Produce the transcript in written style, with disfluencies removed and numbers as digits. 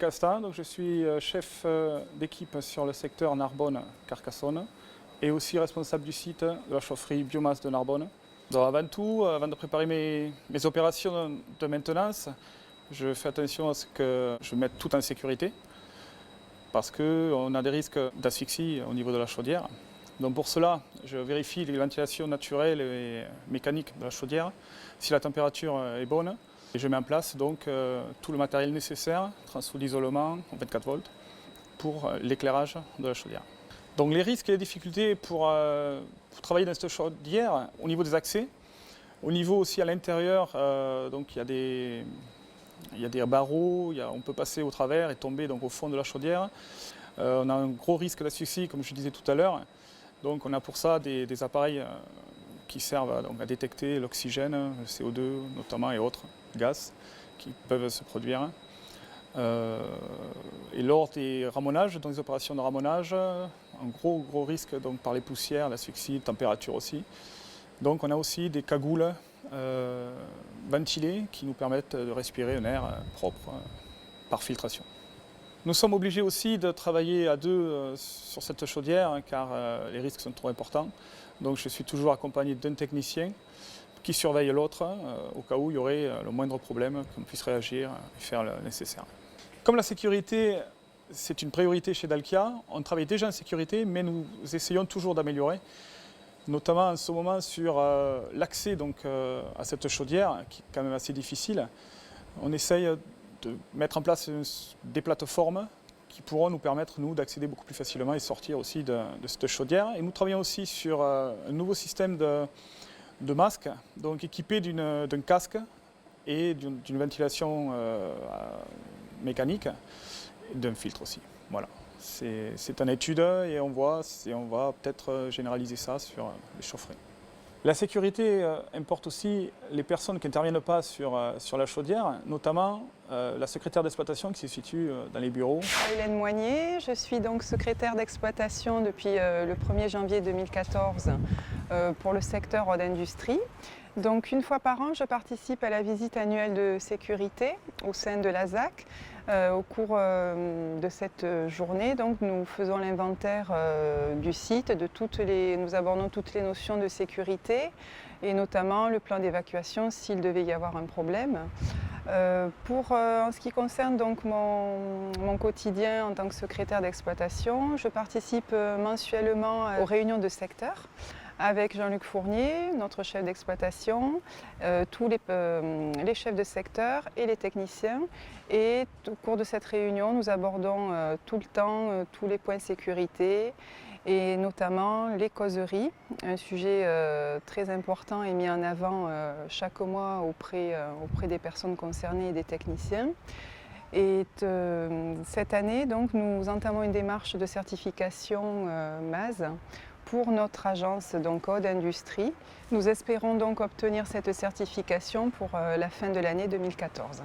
Casta, donc je suis chef d'équipe sur le secteur Narbonne-Carcassonne et aussi responsable du site de la chaufferie biomasse de Narbonne. Donc avant tout, avant de préparer mes opérations de maintenance, je fais attention à ce que je mette tout en sécurité parce qu'on a des risques d'asphyxie au niveau de la chaudière. Donc pour cela, je vérifie les ventilations naturelles et mécaniques de la chaudière, si la température est bonne. Et je mets en place donc tout le matériel nécessaire, transfo d'isolement 24 volts, pour l'éclairage de la chaudière. Donc les risques et les difficultés pour travailler dans cette chaudière, au niveau des accès, au niveau aussi à l'intérieur, donc il y a des barreaux, on peut passer au travers et tomber donc, au fond de la chaudière. On a un gros risque d'asphyxie, comme je disais tout à l'heure. Donc on a pour ça des appareils qui servent donc, à détecter l'oxygène, le CO2 notamment et autres gaz qui peuvent se produire. Et lors des ramonages, dans les opérations de ramonage, un gros risque donc, par les poussières, l'asphyxie, température aussi. Donc on a aussi des cagoules ventilées qui nous permettent de respirer un air propre par filtration. Nous sommes obligés aussi de travailler à deux sur cette chaudière car les risques sont trop importants. Donc je suis toujours accompagné d'un technicien qui surveille l'autre au cas où il y aurait le moindre problème, qu'on puisse réagir et faire le nécessaire. Comme la sécurité, c'est une priorité chez Dalkia, on travaille déjà en sécurité, mais nous essayons toujours d'améliorer, notamment en ce moment sur l'accès à cette chaudière, qui est quand même assez difficile. On essaye de mettre en place des plateformes qui pourront nous permettre, nous, d'accéder beaucoup plus facilement et sortir aussi de cette chaudière. Et nous travaillons aussi sur un nouveau système de masque, donc équipé d'un casque et d'une ventilation mécanique et d'un filtre aussi. Voilà. C'est en étude et on va peut-être généraliser ça sur les chaufferies. La sécurité importe aussi les personnes qui n'interviennent pas sur la chaudière, notamment la secrétaire d'exploitation qui se situe dans les bureaux. Hélène Moignet, je suis donc secrétaire d'exploitation depuis le 1er janvier 2014 pour le secteur eau d'industrie. Donc une fois par an, je participe à la visite annuelle de sécurité au sein de la ZAC. Au cours de cette journée, donc, nous faisons l'inventaire du site, nous abordons toutes les notions de sécurité et notamment le plan d'évacuation s'il devait y avoir un problème. En ce qui concerne donc mon quotidien en tant que secrétaire d'exploitation, je participe mensuellement aux réunions de secteur avec Jean-Luc Fournier, notre chef d'exploitation, tous les chefs de secteur et les techniciens. Et au cours de cette réunion, nous abordons tout le temps tous les points de sécurité et notamment les causeries, un sujet très important et mis en avant chaque mois auprès des personnes concernées et des techniciens. Et cette année, donc, nous entamons une démarche de certification MASE pour notre agence eau d'industrie. Nous espérons donc obtenir cette certification pour la fin de l'année 2014.